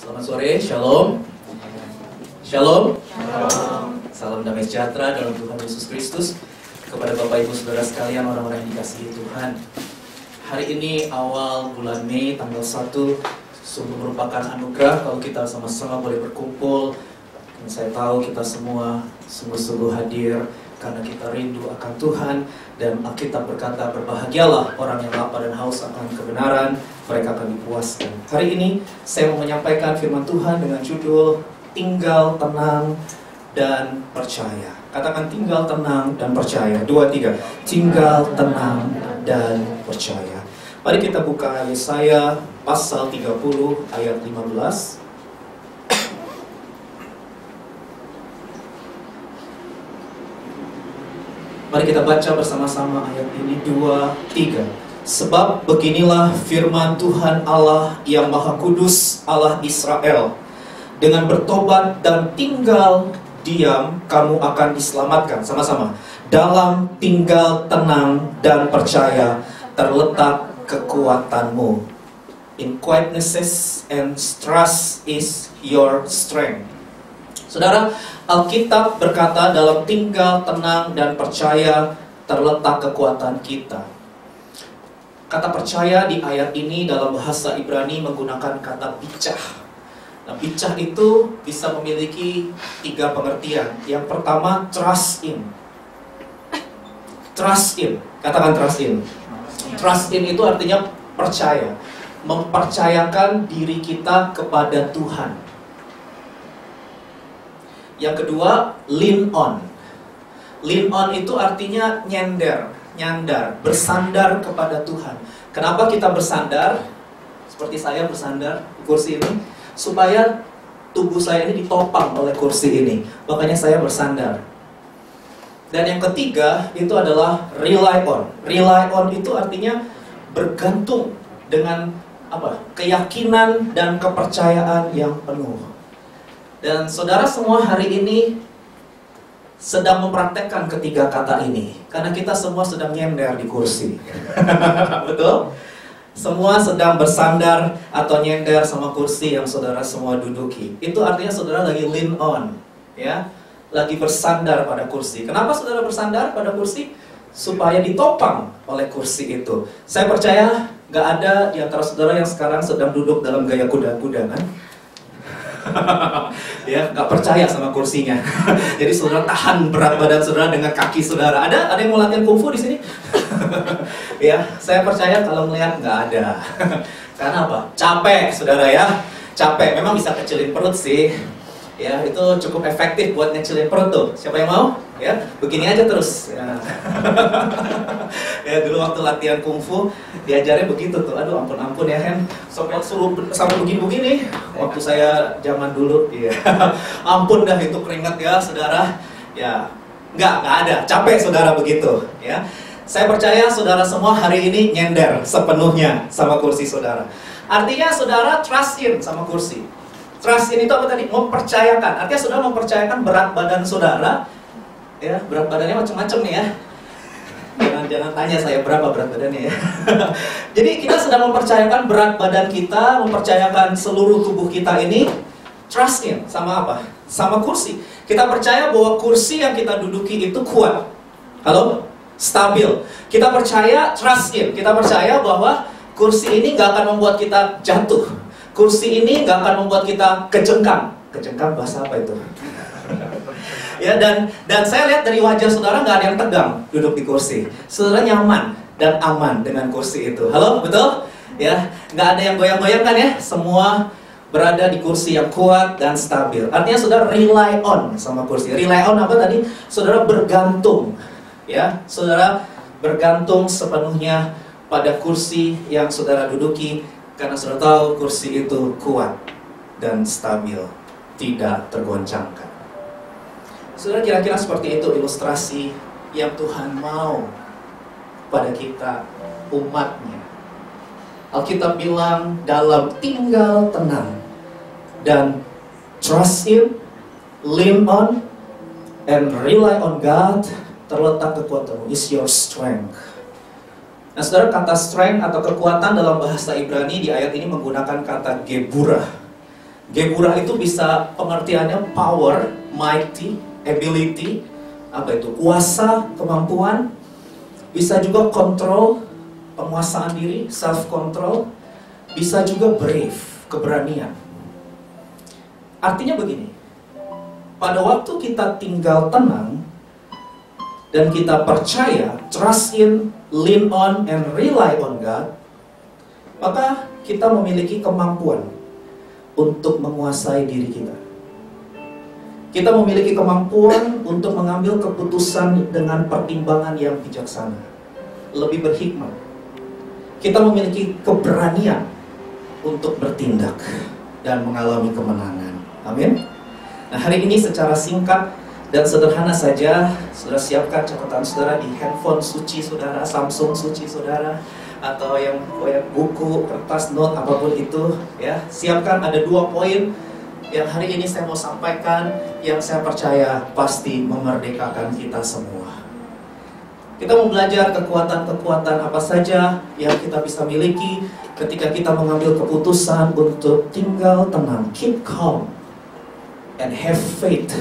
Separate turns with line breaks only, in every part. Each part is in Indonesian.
Selamat sore, Shalom. Shalom.
Shalom.
Salam damai sejahtera dalam Tuhan Yesus Kristus kepada Bapak Ibu Saudara sekalian, orang-orang yang dikasihi Tuhan. Hari ini awal bulan Mei tanggal 1 sungguh merupakan anugerah kalau kita sama-sama boleh berkumpul. Dan saya tahu kita semua sungguh-sungguh hadir karena kita rindu akan Tuhan. Dan Alkitab berkata, berbahagialah orang yang lapar dan haus akan kebenaran, mereka akan dipuaskan. Hari ini saya mau menyampaikan firman Tuhan dengan judul Tinggal Tenang dan Percaya. Katakan tinggal tenang dan percaya. 2, 3. Tinggal tenang dan percaya. Mari kita buka Yesaya pasal 30 ayat 15. Mari kita baca bersama-sama ayat ini. 2, 3. Sebab beginilah firman Tuhan Allah yang Maha Kudus, Allah Israel. Dengan bertobat dan tinggal diam, kamu akan diselamatkan. Sama-sama. Dalam tinggal tenang dan percaya terletak kekuatanmu. In quietnesses and trust is your strength. Saudara, Alkitab berkata dalam tinggal tenang dan percaya terletak kekuatan kita. Kata percaya di ayat ini dalam bahasa Ibrani menggunakan kata bicah. Nah, bicah itu bisa memiliki 3 pengertian. Yang pertama, trust in. Trust in. Katakan trust in. Trust in itu artinya percaya. Mempercayakan diri kita kepada Tuhan. Yang kedua, lean on. Lean on itu artinya nyandar, bersandar kepada Tuhan. Kenapa kita bersandar? Seperti saya bersandar di kursi ini, supaya tubuh saya ini ditopang oleh kursi ini. Makanya saya bersandar. Dan yang ketiga, itu adalah rely on. Rely on itu artinya bergantung dengan keyakinan dan kepercayaan yang penuh. Dan saudara semua hari ini sedang mempraktekkan ketiga kata ini. Karena kita semua sedang nyender di kursi. Betul? Semua sedang bersandar atau nyender sama kursi yang saudara semua duduki. Itu artinya saudara lagi lean on, ya, lagi bersandar pada kursi. Kenapa saudara bersandar pada kursi? Supaya ditopang oleh kursi itu. Saya percaya gak ada di antara saudara yang sekarang sedang duduk dalam gaya kuda-kuda, kan? Ya, nggak percaya sama kursinya. Jadi saudara tahan berat badan saudara dengan kaki saudara. Ada yang mau latihan kungfu di sini? Ya, saya percaya kalau melihat nggak ada. Karena apa? Capek, saudara ya. Capek. Memang bisa kecilin perut sih. Ya, itu cukup efektif buat ngecilin perut tuh. Siapa yang mau? Ya, begini aja terus. Ya. Ya, dulu waktu latihan kungfu diajarnya begitu tuh. Aduh, ampun ya kan. Suruh sampai begini-begini. Waktu saya zaman dulu, iya. Ampun dah itu keringat ya, saudara. Ya, nggak ada. Capek saudara begitu. Ya, saya percaya saudara semua hari ini nyender sepenuhnya sama kursi saudara. Artinya saudara trust in sama kursi. Trust in itu apa tadi? Mempercayakan. Artinya saudara mempercayakan berat badan saudara. Ya, berat badannya macam-macam nih ya. Jangan tanya saya berapa berat badannya ya. Jadi kita sedang mempercayakan berat badan kita, mempercayakan seluruh tubuh kita ini trust in sama apa? Sama kursi. Kita percaya bahwa kursi yang kita duduki itu kuat. Halo? Stabil. Kita percaya trust in. Kita percaya bahwa kursi ini nggak akan membuat kita jatuh. Kursi ini nggak akan membuat kita kejengkang. Kejengkang bahasa apa itu? Ya, dan saya lihat dari wajah saudara nggak ada yang tegang duduk di kursi. Saudara nyaman dan aman dengan kursi itu. Halo, betul? Ya, nggak ada yang goyang-goyang kan ya? Semua berada di kursi yang kuat dan stabil. Artinya saudara rely on sama kursi. Rely on apa tadi? Saudara bergantung. Ya, saudara bergantung sepenuhnya pada kursi yang saudara duduki karena saudara tahu kursi itu kuat dan stabil, tidak tergoncangkan. Saudara, kira-kira seperti itu ilustrasi yang Tuhan mau pada kita, umatnya. Alkitab bilang dalam tinggal tenang dan trust in, lean on, and rely on God, terletak kekuatanmu, is your strength. Nah saudara, kata strength atau kekuatan dalam bahasa Ibrani di ayat ini menggunakan kata geburah. Geburah itu bisa pengertiannya power, mighty, ability, apa itu? Kuasa, kemampuan. Bisa juga control, penguasaan diri, self control. Bisa juga brave, keberanian. Artinya begini, pada waktu kita tinggal tenang dan kita percaya, trust in, lean on, and rely on God, maka kita memiliki kemampuan untuk menguasai diri kita. Kita memiliki kemampuan untuk mengambil keputusan dengan pertimbangan yang bijaksana, lebih berhikmat. Kita memiliki keberanian untuk bertindak dan mengalami kemenangan. Amin. Nah, hari ini secara singkat dan sederhana saja, saudara siapkan catatan saudara di handphone suci saudara, Samsung suci saudara, atau yang buku, kertas, note, apapun itu, ya. Siapkan, ada 2 poin yang hari ini saya mau sampaikan, yang saya percaya pasti memerdekakan kita semua. Kita mau belajar kekuatan-kekuatan apa saja yang kita bisa miliki ketika kita mengambil keputusan untuk tinggal tenang, keep calm, and have faith,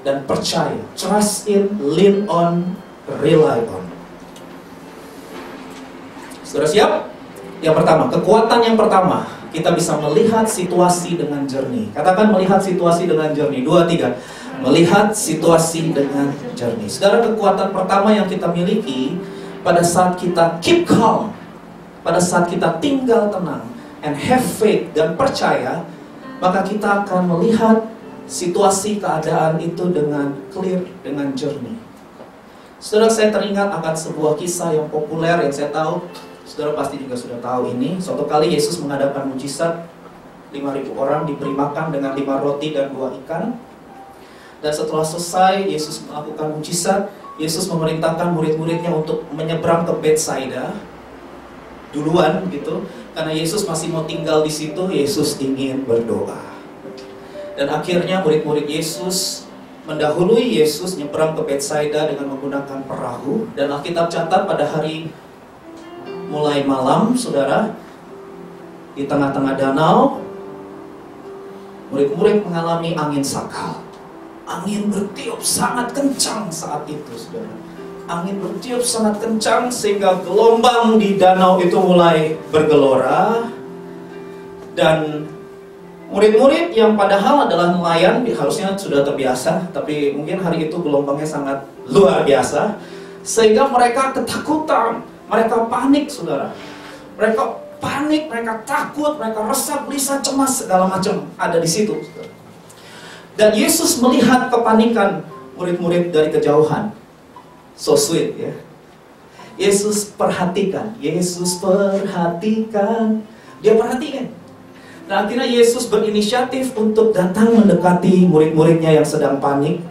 dan percaya, trust in, lean on, rely on. Sudah siap? Yang pertama, kekuatan yang pertama, kita bisa melihat situasi dengan jernih. Katakan melihat situasi dengan jernih. 2, 3. Melihat situasi dengan jernih. Saudara, kekuatan pertama yang kita miliki pada saat kita keep calm, pada saat kita tinggal tenang, and have faith, dan percaya, maka kita akan melihat situasi keadaan itu dengan clear, dengan jernih. Saudara, saya teringat akan sebuah kisah yang populer yang saya tahu saudara pasti juga sudah tahu ini. Suatu kali Yesus mengadakan mujizat, 5.000 orang diberi makan dengan 5 roti dan 2 ikan. Dan setelah selesai Yesus melakukan mujizat, Yesus memerintahkan murid-muridnya untuk menyeberang ke Betsaida duluan gitu, karena Yesus masih mau tinggal di situ. Yesus ingin berdoa. Dan akhirnya murid-murid Yesus mendahului Yesus nyeberang ke Betsaida dengan menggunakan perahu. Dan Alkitab catat pada hari mulai malam, saudara, di tengah-tengah danau, murid-murid mengalami angin sakal. Angin bertiup sangat kencang saat itu, saudara. Angin bertiup sangat kencang sehingga gelombang di danau itu mulai bergelora. Dan murid-murid yang padahal adalah nelayan, harusnya sudah terbiasa, tapi mungkin hari itu gelombangnya sangat luar biasa, sehingga mereka ketakutan. Mereka panik, saudara. Mereka panik, mereka takut, mereka resah, gelisah, cemas, segala macam ada di situ, saudara. Dan Yesus melihat kepanikan murid-murid dari kejauhan. So sweet, ya. Yesus perhatikan. Dia perhatikan. Dan akhirnya Yesus berinisiatif untuk datang mendekati murid-muridnya yang sedang panik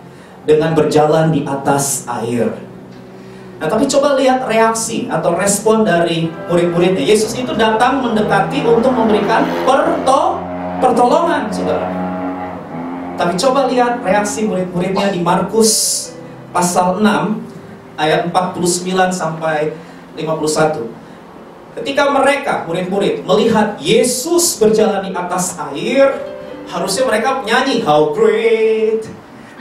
dengan berjalan di atas air. Nah, tapi coba lihat reaksi atau respon dari murid-muridnya. Yesus itu datang mendekati untuk memberikan pertolongan, saudara. Tapi coba lihat reaksi murid-muridnya di Markus pasal 6 ayat 49 sampai 51. Ketika mereka, murid-murid, melihat Yesus berjalan di atas air, harusnya mereka nyanyi, "How great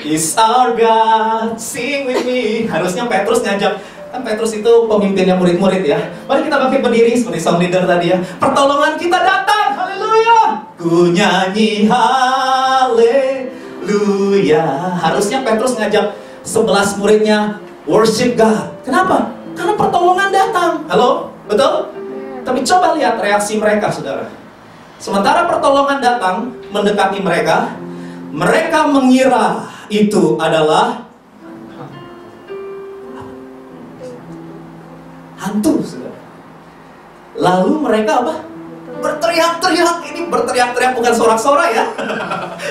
is our God, sing with me." Harusnya Petrus ngajak, kan Petrus itu pemimpinnya murid-murid ya. Mari kita bangkit berdiri seperti song leader tadi ya. Pertolongan kita datang, haleluya. Ku nyanyi haleluya. Harusnya Petrus ngajak 11 muridnya worship God. Kenapa? Karena pertolongan datang. Halo? Betul? Tapi coba lihat reaksi mereka, saudara. Sementara pertolongan datang mendekati mereka, mereka mengira itu adalah hantu, saudara. Lalu mereka apa? Berteriak-teriak. Ini berteriak-teriak bukan sorak-sorai ya.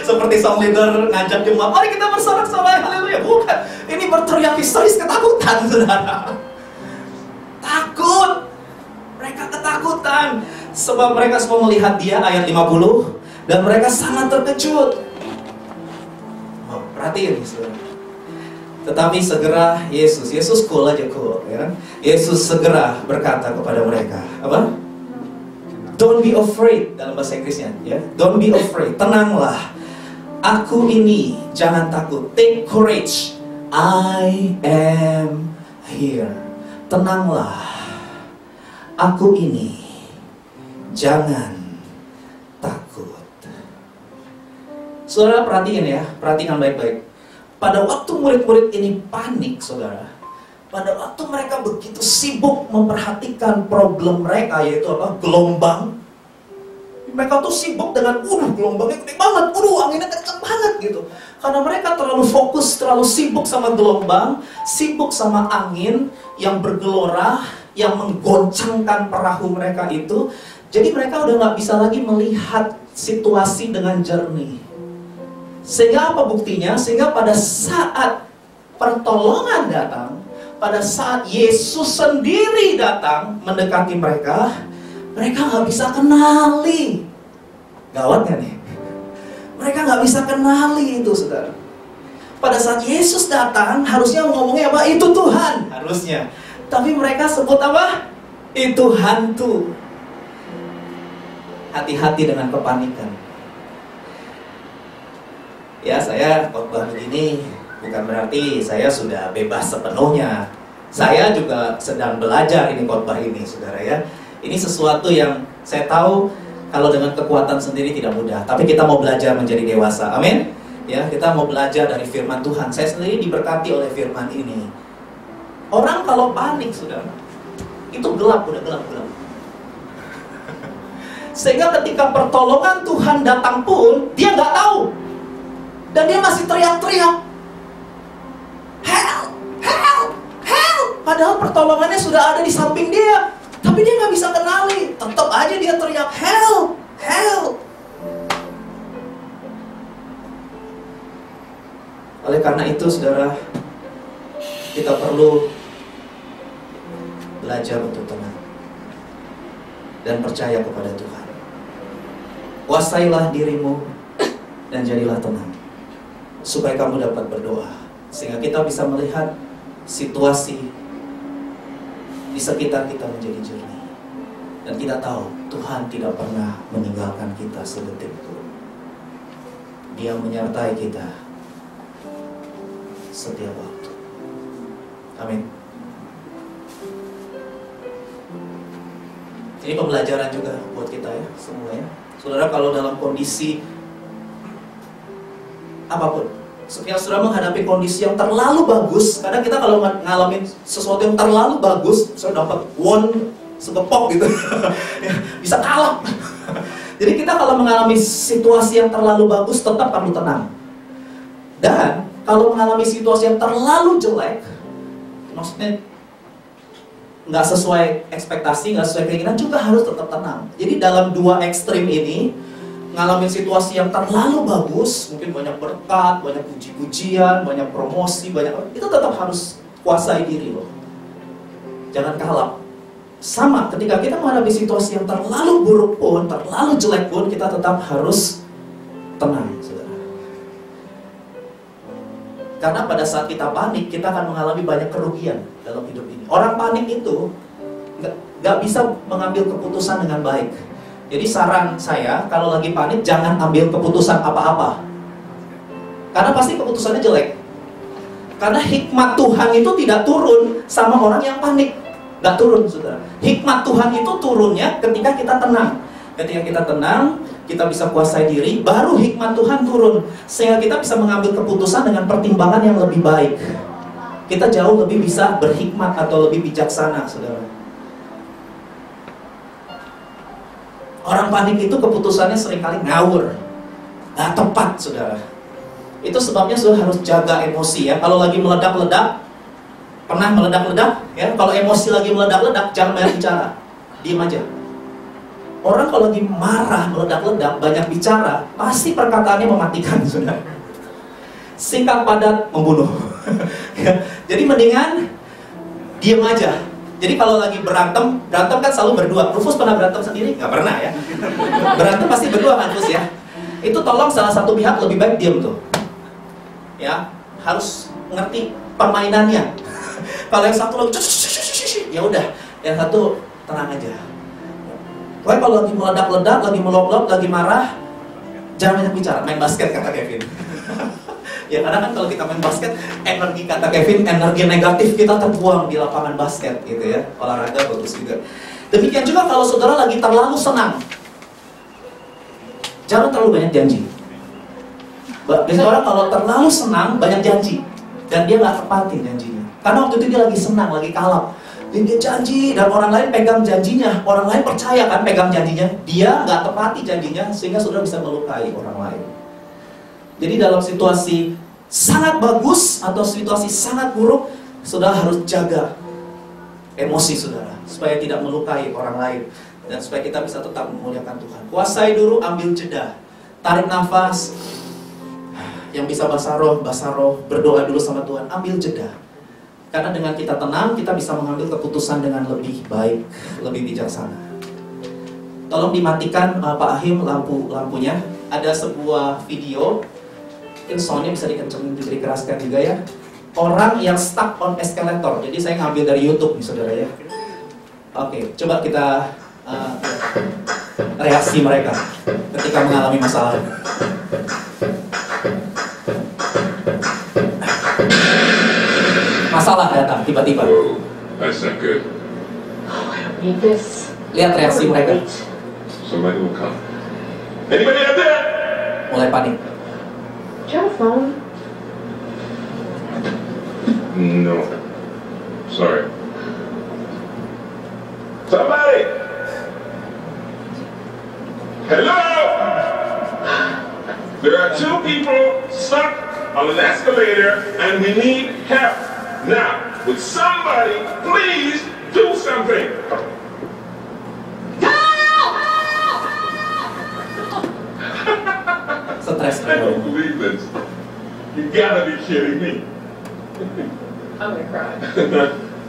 Seperti song leader ngajak jemaat, mari kita bersorak-sorai, haleluya. Bukan. Ini berteriak histeris, ketakutan, saudara. Takut. Mereka ketakutan. Sebab mereka semua melihat dia, ayat 50. Dan mereka sangat terkejut. Oh, perhatiin, saudara. Tetapi segera Yesus cool aja, cool, ya kan? Yesus segera berkata kepada mereka, apa? Don't be afraid dalam bahasa Inggrisnya, ya. Don't be afraid. Tenanglah. Aku ini, jangan takut. Take courage. I am here. Tenanglah. Aku ini, jangan takut. Saudara perhatikan ya, perhatikan baik-baik. Pada waktu murid-murid ini panik, saudara. Pada waktu mereka begitu sibuk memperhatikan problem mereka, yaitu apa? Gelombang. Mereka tuh sibuk dengan, gelombangnya gede banget, anginnya kencang banget gitu. Karena mereka terlalu fokus, terlalu sibuk sama gelombang, sibuk sama angin yang bergelora, yang menggoncangkan perahu mereka itu. Jadi mereka udah gak bisa lagi melihat situasi dengan jernih. Sehingga apa buktinya? Sehingga pada saat pertolongan datang, pada saat Yesus sendiri datang mendekati mereka, mereka nggak bisa kenali. Gawat gak nih? Mereka nggak bisa kenali itu, saudara. Pada saat Yesus datang, harusnya ngomongnya apa? Itu Tuhan, harusnya. Tapi mereka sebut apa? Itu hantu. Hati-hati dengan kepanikan. Ya, saya khotbah begini bukan berarti saya sudah bebas sepenuhnya. Saya juga sedang belajar ini khotbah ini, saudara ya. Ini sesuatu yang saya tahu kalau dengan kekuatan sendiri tidak mudah. Tapi kita mau belajar menjadi dewasa, amin. Ya, kita mau belajar dari firman Tuhan. Saya sendiri diberkati oleh firman ini. Orang kalau panik, saudara, itu gelap, udah gelap. Sehingga ketika pertolongan Tuhan datang pun, dia nggak tahu. Dan dia masih teriak-teriak, help, help, help. Padahal pertolongannya sudah ada di samping dia. Tapi dia nggak bisa kenali. Tetap aja dia teriak, help, help. Oleh karena itu, saudara, kita perlu belajar untuk tenang dan percaya kepada Tuhan. Kuasailah dirimu dan jadilah tenang, supaya kamu dapat berdoa, sehingga kita bisa melihat situasi di sekitar kita menjadi jernih. Dan kita tahu Tuhan tidak pernah meninggalkan kita sedetik pun. Dia menyertai kita setiap waktu. Amin. Ini pembelajaran juga buat kita ya, semuanya. Saudara, kalau dalam kondisi apapun, setiap saudara menghadapi kondisi yang terlalu bagus, kadang kita kalau ngalamin sesuatu yang terlalu bagus, saudara dapat won segepok gitu, bisa kalap. Jadi kita kalau mengalami situasi yang terlalu bagus, tetap perlu tenang. Dan kalau mengalami situasi yang terlalu jelek, maksudnya nggak sesuai ekspektasi, nggak sesuai keinginan, juga harus tetap tenang. Jadi dalam dua ekstrim ini, ngalamin situasi yang terlalu bagus, mungkin banyak berkat, banyak puji-pujian, banyak promosi, itu tetap harus kuasai diri loh. Jangan kalap. Sama, ketika kita menghadapi situasi yang terlalu buruk pun, terlalu jelek pun, kita tetap harus tenang, saudara. Karena pada saat kita panik, kita akan mengalami banyak kerugian dalam hidup ini. Orang panik itu nggak bisa mengambil keputusan dengan baik. Jadi saran saya, kalau lagi panik, jangan ambil keputusan apa-apa. Karena pasti keputusannya jelek. Karena hikmat Tuhan itu tidak turun sama orang yang panik. Nggak turun, saudara. Hikmat Tuhan itu turunnya ketika kita tenang. Ketika kita tenang, kita bisa kuasai diri, baru hikmat Tuhan turun. Sehingga kita bisa mengambil keputusan dengan pertimbangan yang lebih baik. Kita jauh lebih bisa berhikmat atau lebih bijaksana, saudara. Orang panik itu keputusannya seringkali ngawur, nggak tepat, saudara. Itu sebabnya saudara harus jaga emosi ya. Kalau lagi meledak-ledak, pernah meledak-ledak ya? Kalau emosi lagi meledak-ledak, jangan banyak bicara, diam aja. Orang kalau lagi marah, meledak-ledak, banyak bicara, pasti perkataannya mematikan, saudara. Singkat padat membunuh. Jadi mendingan diam aja. Jadi kalau lagi berantem kan selalu berdua. Rufus pernah berantem sendiri? Nggak pernah ya. Berantem pasti berdua kan, Rufus ya. Itu tolong salah satu pihak lebih baik diam tuh. Ya, harus ngerti permainannya. Kalau yang satu lagi, ya udah, yang satu tenang aja. Pokoknya kalau lagi meledak-ledak, lagi melop-lop, lagi marah, jangan banyak bicara, main basket kata Kevin. Ya karena kan kalau kita main basket, energi kata Kevin, energi negatif kita terbuang di lapangan basket gitu ya. Olahraga bagus juga. Demikian juga kalau saudara lagi terlalu senang, jangan terlalu banyak janji. Biasanya orang kalau terlalu senang, banyak janji, dan dia nggak tepatin janjinya. Karena waktu itu dia lagi senang, lagi kalap, dia janji, dan orang lain pegang janjinya, orang lain percaya kan pegang janjinya, dia nggak tepati janjinya, sehingga saudara bisa melukai orang lain. Jadi dalam situasi sangat bagus atau situasi sangat buruk, saudara harus jaga emosi saudara, supaya tidak melukai orang lain, dan supaya kita bisa tetap memuliakan Tuhan. Kuasai dulu, ambil jeda, tarik nafas. Yang bisa bahasa roh, berdoa dulu sama Tuhan, ambil jeda. Karena dengan kita tenang, kita bisa mengambil keputusan dengan lebih baik, lebih bijaksana. Tolong dimatikan Pak Ahim lampunya. Ada sebuah video, mungkin soundnya bisa dikencengin juga, dikeraskan juga ya. Orang yang stuck on escalator. Jadi saya ngambil dari YouTube nih saudara ya. Oke, coba kita reaksi mereka ketika mengalami masalah. Masalah datang tiba-tiba.
That's not good.
Oh, I don't need this.
Lihat reaksi mereka.
Somebody will come. Anybody out there?
Mulai panik.
Do you have a phone?
No. Sorry. Somebody! Hello! There are two people stuck on an escalator and we need help. Now, would somebody please do something?
Stres.
I don't believe this. You gotta be kidding me.
I'm gonna cry.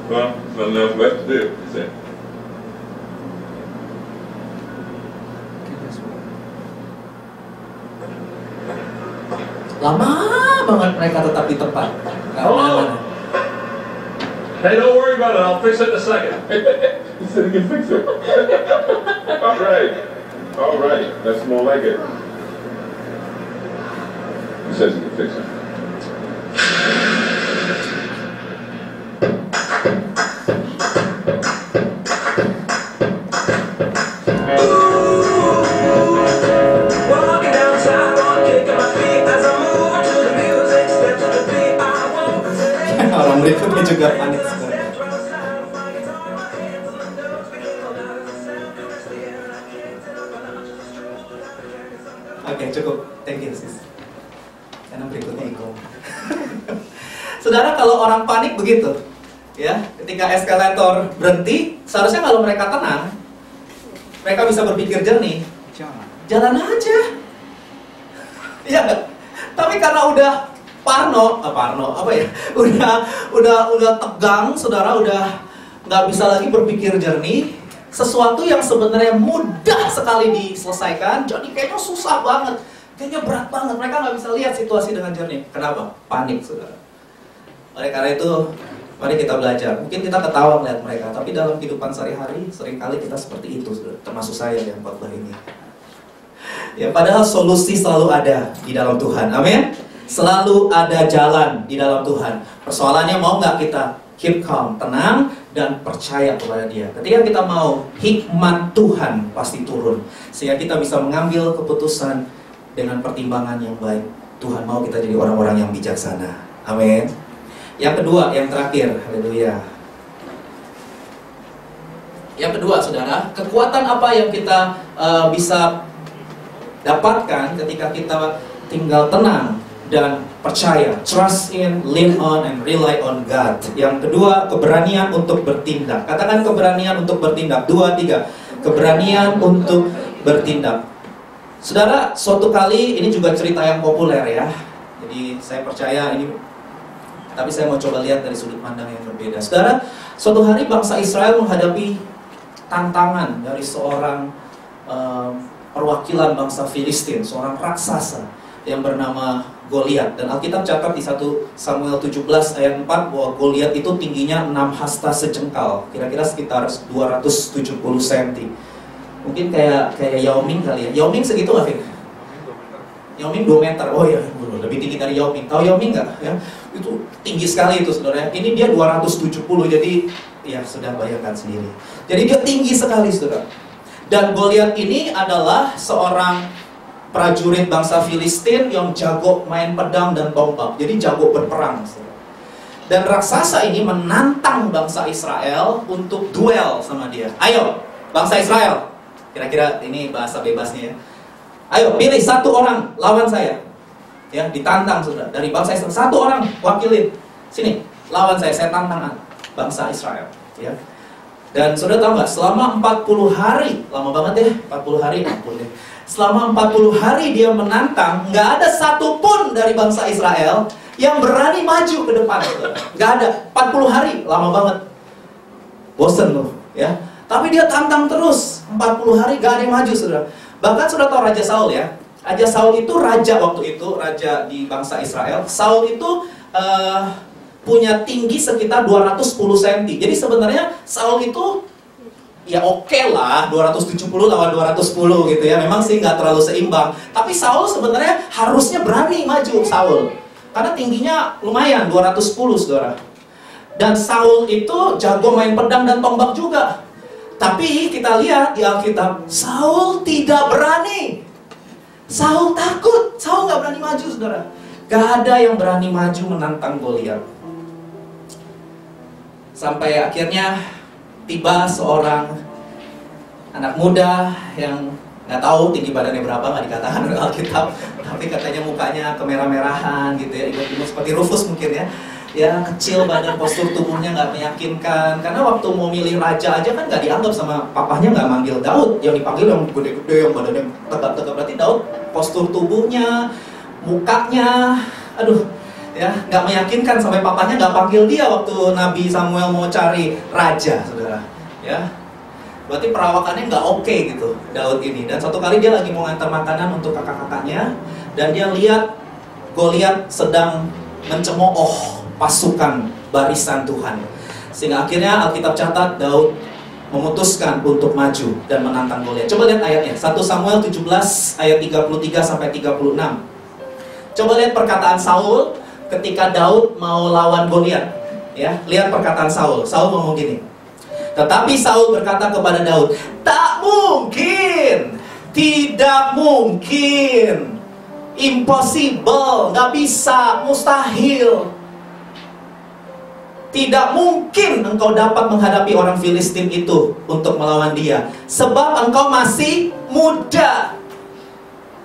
Well, not enough left to do. That's it.
Lama banget mereka tetap di tempat. Nggak kemana-mana.
Hey, don't worry about it. I'll fix it in a second.
He said he can fix it. All right. All right. That's more like it. He says he can fix it.
Orang berikutnya juga panik sekali. Oke, cukup. Thank you, sis. Karena berikutnya Iko. Saudara, kalau orang panik begitu, ya, ketika eskalator berhenti, seharusnya kalau mereka tenang, mereka bisa berpikir jernih. Jalan aja. Iya, tapi karena udah parno apa ya? Udah tegang, saudara, udah nggak bisa lagi berpikir jernih. Sesuatu yang sebenarnya mudah sekali diselesaikan, jadi kayaknya susah banget, kayaknya berat banget. Mereka nggak bisa lihat situasi dengan jernih. Kenapa? Panik, saudara. Oleh karena itu, mari kita belajar. Mungkin kita ketawa melihat mereka, tapi dalam kehidupan sehari-hari seringkali kita seperti itu, saudara. Termasuk saya yang khotbah ini. Ya, padahal solusi selalu ada di dalam Tuhan. Amin. Selalu ada jalan di dalam Tuhan. Persoalannya mau nggak kita keep calm, tenang, dan percaya kepada Dia. Ketika kita mau, hikmat Tuhan pasti turun, sehingga kita bisa mengambil keputusan dengan pertimbangan yang baik. Tuhan mau kita jadi orang-orang yang bijaksana. Amin. Yang kedua, yang terakhir, haleluya. Yang kedua, saudara, kekuatan apa yang kita bisa dapatkan ketika kita tinggal tenang dan percaya, trust in, lean on, and rely on God. Yang kedua, keberanian untuk bertindak. Katakan keberanian untuk bertindak. 2, 3. Keberanian untuk bertindak. Saudara, suatu kali, ini juga cerita yang populer ya. Jadi saya percaya ini, tapi saya mau coba lihat dari sudut pandang yang berbeda. Saudara, suatu hari bangsa Israel menghadapi tantangan dari seorang perwakilan bangsa Filistin, seorang raksasa yang bernama Goliat. Dan Alkitab catat di 1 Samuel 17 ayat 4 bahwa Goliat itu tingginya 6 hasta sejengkal, kira-kira sekitar 270 cm. Mungkin kayak Yao Ming kali ya. Yao Ming segitu nggak, Vin? Yao Ming 2 meter. Oh ya, lebih tinggi dari Yao Ming. Tahu Yao Ming nggak? Ya, itu tinggi sekali itu, saudara. Ini dia 270, jadi ya sudah bayangkan sendiri. Jadi dia tinggi sekali, saudara. Dan Goliat ini adalah seorang prajurit bangsa Filistin yang jago main pedang dan tombak. Jadi jago berperang, saudara. Dan raksasa ini menantang bangsa Israel untuk duel sama dia. Ayo, bangsa Israel. Kira-kira ini bahasa bebasnya ya. Ayo, pilih satu orang lawan saya. Ya, ditantang saudara. Dari bangsa Israel, satu orang wakilin. Sini, lawan saya tantang bangsa Israel. Ya. Dan saudara tahu nggak, selama 40 hari, lama banget ya, 40 hari, ampun deh. Selama 40 hari dia menantang, nggak ada satupun dari bangsa Israel yang berani maju ke depan, saudara. Nggak ada, 40 hari, lama banget. Bosen loh, ya. Tapi dia tantang terus, 40 hari gak ada yang maju, saudara. Bahkan saudara tahu Raja Saul ya. Raja Saul itu raja waktu itu, raja di bangsa Israel. Saul itu punya tinggi sekitar 210 cm. Jadi sebenarnya Saul itu ya oke lah, 270 lawan 210 gitu ya. Memang sih nggak terlalu seimbang. Tapi Saul sebenarnya harusnya berani maju, Saul. Karena tingginya lumayan, 210, saudara. Dan Saul itu jago main pedang dan tombak juga. Tapi kita lihat di Alkitab, Saul tidak berani. Saul takut, Saul nggak berani maju, saudara. Gak ada yang berani maju menantang Goliat. Sampai akhirnya tiba seorang anak muda yang nggak tahu tinggi badannya berapa, nggak dikatakan oleh Alkitab. Tapi katanya mukanya kemerah-merahan gitu ya, imut-imut seperti Rufus mungkin ya. Ya kecil, badan, postur tubuhnya nggak meyakinkan. Karena waktu mau milih raja aja kan nggak dianggap sama papahnya, nggak manggil Daud. Yang dipanggil yang gede-gede, yang badannya tegap-tegap. Berarti Daud postur tubuhnya, mukanya, aduh, ya nggak meyakinkan. Sampai papahnya nggak panggil dia waktu Nabi Samuel mau cari raja, saudara. Ya, berarti perawakannya nggak oke gitu Daud ini. Dan suatu kali dia lagi mau ngantar makanan untuk kakak-kakaknya, dan dia lihat Goliat sedang mencemooh pasukan barisan Tuhan. Sehingga akhirnya Alkitab catat Daud memutuskan untuk maju dan menantang Goliat. Coba lihat ayatnya, 1 Samuel 17 ayat 33 sampai 36. Coba lihat perkataan Saul ketika Daud mau lawan Goliat. Ya, lihat perkataan Saul. Saul ngomong gini. Tetapi Saul berkata kepada Daud, "Tak mungkin, tidak mungkin, impossible, nggak bisa, mustahil. Tidak mungkin engkau dapat menghadapi orang Filistin itu untuk melawan dia, sebab engkau masih muda.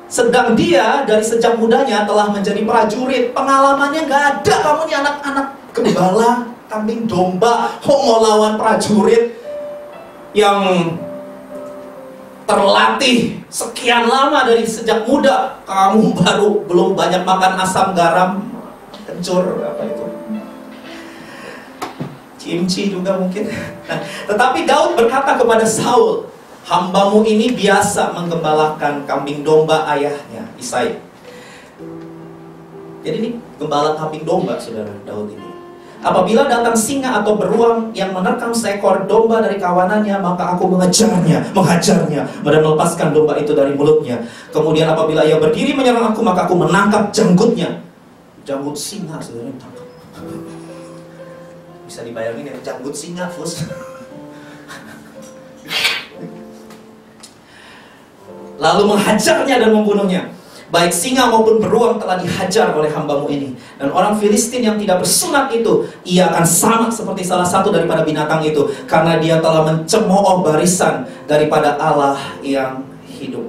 Sedang dia dari sejak mudanya telah menjadi prajurit. Pengalamannya nggak ada. Kamu nih anak-anak gembala, kambing domba, mau lawan prajurit yang terlatih sekian lama dari sejak muda. Kamu baru belum banyak makan asam garam, kencur apa itu, kimchi juga mungkin. Nah, tetapi Daud berkata kepada Saul, "Hambamu ini biasa menggembalakan kambing domba ayahnya Isai." Jadi ini gembala kambing domba, saudara, Daud ini. "Apabila datang singa atau beruang yang menerkam seekor domba dari kawanannya, maka aku mengejarnya, menghajarnya, dan melepaskan domba itu dari mulutnya. Kemudian apabila ia berdiri menyerang aku, maka aku menangkap janggutnya." Janggut singa, saudara, tangkap. Bisa dibayangin ya, janggut singa, Fus. Lalu menghajarnya dan membunuhnya. Baik singa maupun beruang telah dihajar oleh hambamu ini. Dan orang Filistin yang tidak bersunat itu, ia akan sama seperti salah satu daripada binatang itu, karena dia telah mencemooh barisan daripada Allah yang hidup.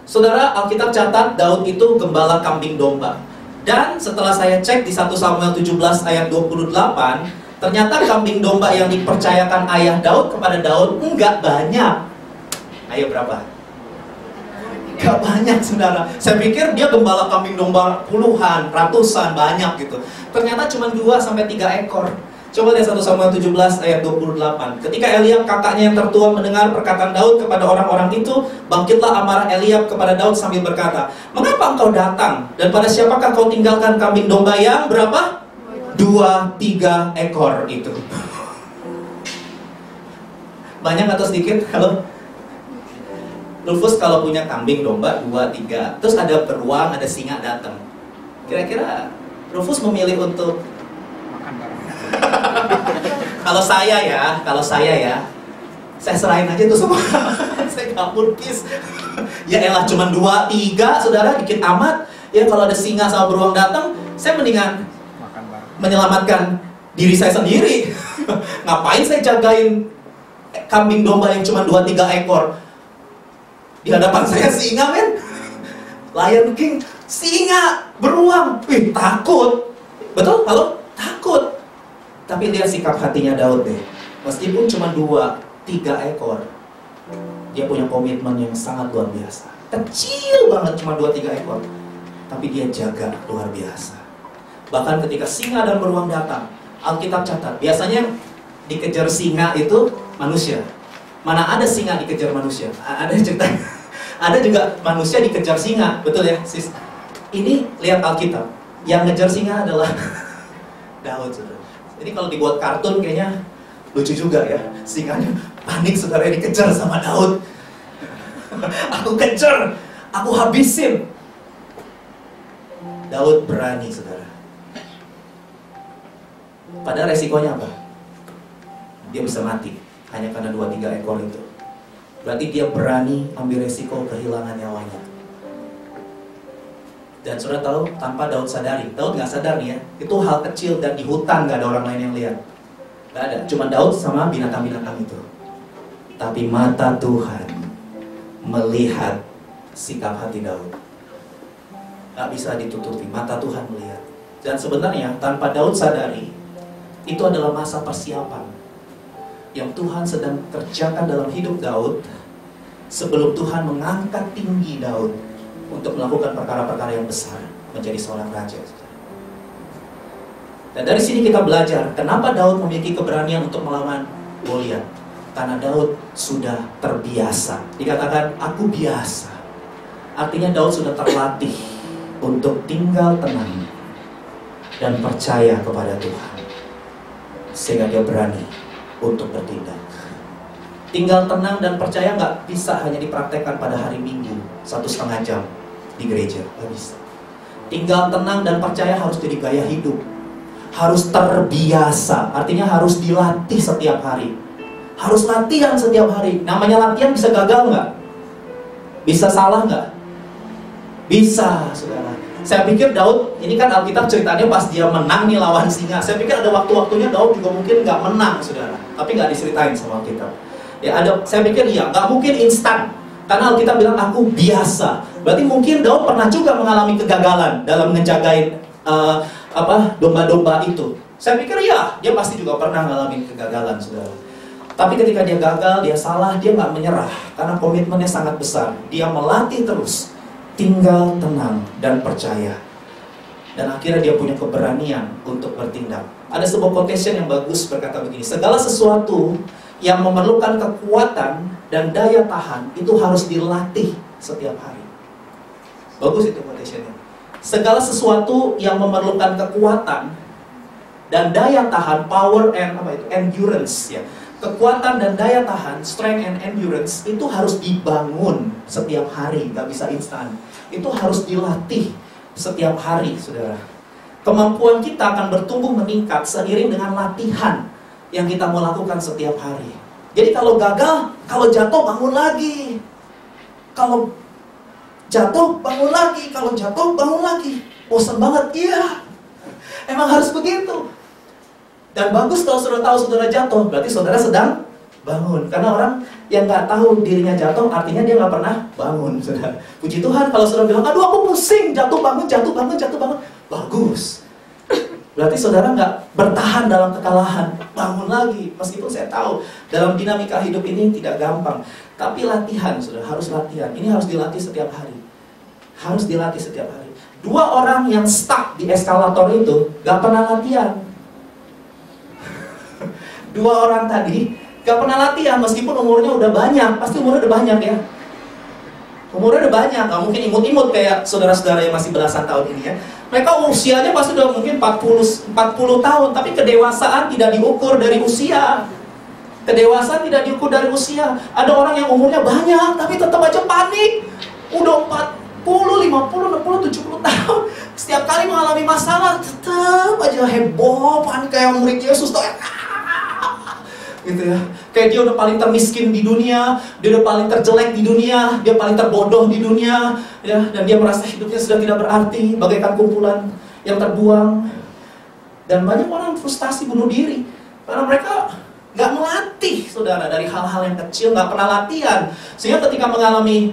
Saudara, Alkitab catat Daud itu gembala kambing domba. Dan setelah saya cek di 1 Samuel 17 ayat 28, ternyata kambing domba yang dipercayakan ayah Daud kepada Daud enggak banyak. Ayo berapa? Gak banyak, saudara. Saya pikir dia gembala kambing domba puluhan, ratusan, banyak gitu. Ternyata cuma 2-3 ekor. Coba lihat 1 Samuel 17 ayat 28. Ketika Eliab kakaknya yang tertua mendengar perkataan Daud kepada orang-orang itu, bangkitlah amarah Eliab kepada Daud sambil berkata, "Mengapa engkau datang? Dan pada siapakah kau tinggalkan kambing domba yang berapa? 2-3 ekor itu." Banyak atau sedikit? Halo? Rufus kalau punya kambing domba 2, 3, terus ada beruang, ada singa datang. Kira-kira Rufus memilih untuk
Makan bareng.
kalau saya ya, saya serahin aja itu semua. Saya kabur please. Ya elah cuma 2, 3, saudara, dikit amat. Ya kalau ada singa sama beruang datang, saya mendingan
Makan bareng.
menyelamatkan diri saya sendiri. Ngapain saya jagain kambing domba yang cuma 2, 3 ekor? Di hadapan saya singa, men. Lion King, singa, beruang. Wih, takut. Betul? Halo? Takut. Tapi lihat sikap hatinya Daud deh. Meskipun cuma 2, 3 ekor, dia punya komitmen yang sangat luar biasa. Kecil banget, cuma 2, 3 ekor, tapi dia jaga luar biasa. Bahkan ketika singa dan beruang datang, Alkitab catat, biasanya yang dikejar singa itu manusia. Mana ada singa dikejar manusia? Ada cerita. Ada juga manusia dikejar singa, betul ya, sis? Ini lihat Alkitab, yang ngejar singa adalah Daud, saudara. Jadi kalau dibuat kartun kayaknya lucu juga ya. Singanya panik, saudara, dikejar sama Daud. Aku kejar, aku habisin. Daud berani, saudara. Padahal resikonya apa? Dia bisa mati hanya karena 2, 3 ekor itu. Berarti dia berani ambil resiko kehilangan nyawanya. Dan saudara tahu, tanpa Daud sadari, Daud nggak sadar nih ya, itu hal kecil dan di hutan nggak ada orang lain yang lihat. Nggak ada, cuma Daud sama binatang-binatang itu. Tapi mata Tuhan melihat sikap hati Daud. Nggak bisa ditutupi, mata Tuhan melihat. Dan sebenarnya tanpa Daud sadari, itu adalah masa persiapan yang Tuhan sedang kerjakan dalam hidup Daud sebelum Tuhan mengangkat tinggi Daud untuk melakukan perkara-perkara yang besar, menjadi seorang raja. Dan dari sini kita belajar kenapa Daud memiliki keberanian untuk melawan Goliat. Karena Daud sudah terbiasa. Dikatakan aku biasa. Artinya Daud sudah terlatih untuk tinggal tenang dan percaya kepada Tuhan, sehingga dia berani untuk bertindak. Tinggal tenang dan percaya nggak bisa hanya dipraktekkan pada hari Minggu 1,5 jam di gereja, nggak bisa. Tinggal tenang dan percaya harus jadi gaya hidup, harus terbiasa. Artinya harus dilatih setiap hari, harus latihan setiap hari. Namanya latihan bisa gagal nggak? Bisa salah nggak? Bisa, saudara. Saya pikir Daud, ini kan Alkitab ceritanya pas dia menang nih lawan singa. Saya pikir ada waktu-waktunya Daud juga mungkin nggak menang, saudara. Tapi nggak diceritain sama Alkitab. Ya ada, saya pikir iya, nggak mungkin instan. Karena Alkitab bilang aku biasa. Berarti mungkin Daud pernah juga mengalami kegagalan dalam ngejagain domba-domba itu. Saya pikir iya, dia pasti juga pernah mengalami kegagalan, saudara. Tapi ketika dia gagal, dia salah, dia nggak menyerah. Karena komitmennya sangat besar. Dia melatih terus. Tinggal tenang dan percaya. Dan akhirnya dia punya keberanian untuk bertindak. Ada sebuah quotation yang bagus berkata begini, segala sesuatu yang memerlukan kekuatan dan daya tahan itu harus dilatih setiap hari. Bagus itu quotationnya. Segala sesuatu yang memerlukan kekuatan dan daya tahan, power and endurance ya. Kekuatan dan daya tahan, strength and endurance, itu harus dibangun setiap hari, gak bisa instan. Itu harus dilatih setiap hari, saudara. Kemampuan kita akan bertumbuh meningkat seiring dengan latihan yang kita mau lakukan setiap hari. Jadi kalau gagal, kalau jatuh bangun lagi. Kalau jatuh bangun lagi, kalau jatuh bangun lagi. Bosan banget, iya. Emang harus begitu. Dan bagus kalau saudara tahu saudara jatuh, berarti saudara sedang bangun. Karena orang yang nggak tahu dirinya jatuh, artinya dia nggak pernah bangun, saudara. Puji Tuhan kalau saudara bilang, aduh aku pusing, jatuh bangun, jatuh bangun, jatuh bangun. Bagus. Berarti saudara nggak bertahan dalam kekalahan, bangun lagi. Meskipun saya tahu dalam dinamika hidup ini tidak gampang, tapi latihan, saudara, harus latihan. Ini harus dilatih setiap hari. Harus dilatih setiap hari. 2 orang yang stuck di eskalator itu nggak pernah latihan. 2 orang tadi gak pernah latihan, meskipun umurnya udah banyak. Pasti umurnya udah banyak ya. Umurnya udah banyak, gak mungkin imut-imut kayak saudara-saudara yang masih belasan tahun ini ya. Mereka usianya pasti udah mungkin 40 tahun. Tapi kedewasaan tidak diukur dari usia. Kedewasaan tidak diukur dari usia. Ada orang yang umurnya banyak, tapi tetap aja panik. Udah 40, 50, 60, 70 tahun. Setiap kali mengalami masalah, tetap aja heboh, panik kayak murid Yesus. Gitu ya. Kayak dia udah paling termiskin di dunia, dia udah paling terjelek di dunia, dia paling terbodoh di dunia, ya, dan dia merasa hidupnya sudah tidak berarti, bagaikan kumpulan yang terbuang. Dan banyak orang frustasi bunuh diri karena mereka nggak melatih, saudara, dari hal-hal yang kecil, nggak pernah latihan, sehingga ketika mengalami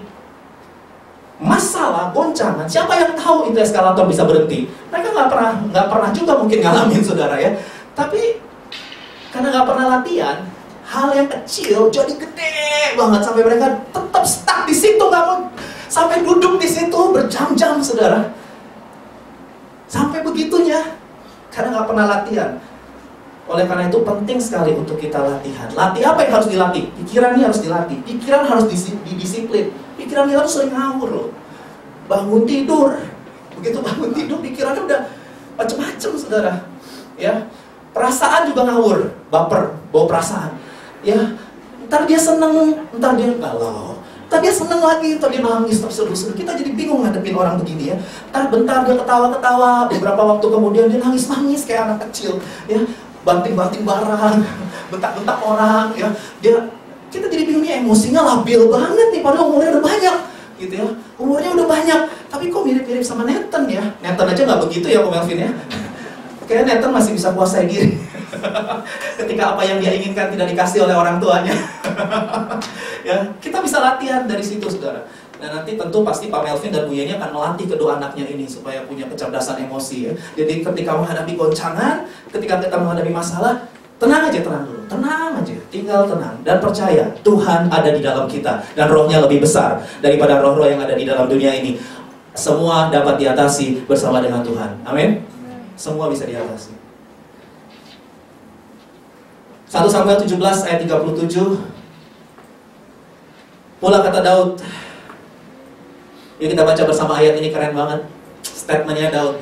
masalah, goncangan, siapa yang tahu itu eskalator bisa berhenti? Mereka nggak pernah juga mungkin ngalamin, saudara ya. Tapi karena nggak pernah latihan, hal yang kecil jadi gede banget sampai mereka tetap stuck di situ, nggak mau sampai duduk di situ berjam-jam, saudara. Sampai begitunya karena nggak pernah latihan. Oleh karena itu penting sekali untuk kita latihan. Latih apa yang harus dilatih? Pikirannya harus dilatih. Pikiran harus didisiplin. Pikiran kita harus sering ngawur loh. Bangun tidur, begitu bangun tidur pikirannya udah macem-macem, saudara. Ya. Perasaan juga ngawur, baper, bawa perasaan. Ya, ntar dia seneng, ntar dia galau, ntar dia seneng lagi, ntar dia nangis, ntar seru-seru. Kita jadi bingung ngadepin orang begini ya. Ntar bentar dia ketawa-ketawa, beberapa waktu kemudian dia nangis-nangis kayak anak kecil. Ya, banting-banting barang, bentak-bentak orang. Ya, kita jadi bingung nih, emosinya labil banget nih, padahal umurnya udah banyak. Gitu ya, umurnya udah banyak. Tapi kok mirip-mirip sama Nathan ya? Nathan aja nggak begitu ya, Ko Melvin ya. Kayaknya Nathan masih bisa kuasai diri ketika apa yang dia inginkan tidak dikasih oleh orang tuanya. Ya, kita bisa latihan dari situ, saudara. Dan nanti tentu pasti Pak Melvin dan Bu Yeni akan melatih kedua anaknya ini supaya punya kecerdasan emosi ya. Jadi ketika menghadapi goncangan, ketika kita menghadapi masalah, tenang aja, tenang dulu, tenang aja, tinggal tenang dan percaya Tuhan ada di dalam kita dan rohnya lebih besar daripada roh-roh yang ada di dalam dunia ini. Semua dapat diatasi bersama dengan Tuhan. Amin. Semua bisa diatasi. 1 Samuel 17 ayat 37. Pula kata Daud. Yuk kita baca bersama ayat ini, keren banget statementnya Daud.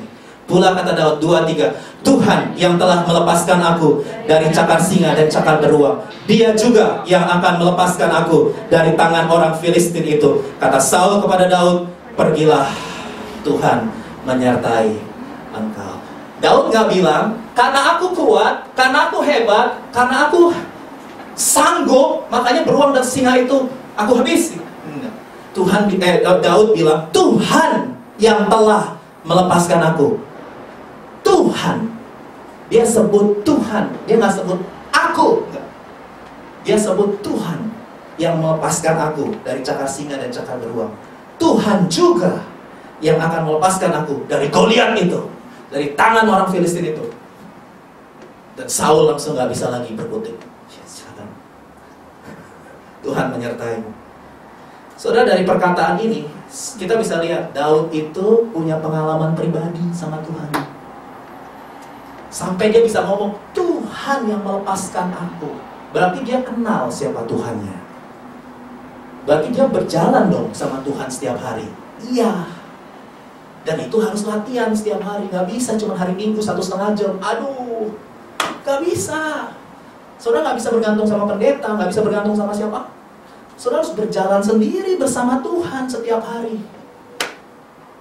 Pula kata Daud 2-3. Tuhan yang telah melepaskan aku dari cakar singa dan cakar beruang, Dia juga yang akan melepaskan aku dari tangan orang Filistin itu. Kata Saul kepada Daud, pergilah, Tuhan menyertai engkau. Daud gak bilang, karena aku kuat, karena aku hebat, karena aku sanggup, makanya beruang dan singa itu aku habisi. Daud bilang, Tuhan yang telah melepaskan aku. Tuhan. Dia sebut Tuhan, dia gak sebut aku. Dia sebut Tuhan yang melepaskan aku dari cakar singa dan cakar beruang. Tuhan juga yang akan melepaskan aku dari Goliat itu, dari tangan orang Filistin itu. Dan Saul langsung gak bisa lagi berkutik. Tuhan menyertaimu. Saudara, dari perkataan ini kita bisa lihat Daud itu punya pengalaman pribadi sama Tuhan. Sampai dia bisa ngomong, Tuhan yang melepaskan aku. Berarti dia kenal siapa Tuhannya. Berarti dia berjalan dong sama Tuhan setiap hari. Iya. Dan itu harus latihan setiap hari. Gak bisa cuma hari Minggu 1,5 jam. Aduh, gak bisa. Saudara gak bisa bergantung sama pendeta, gak bisa bergantung sama siapa. Saudara harus berjalan sendiri bersama Tuhan setiap hari.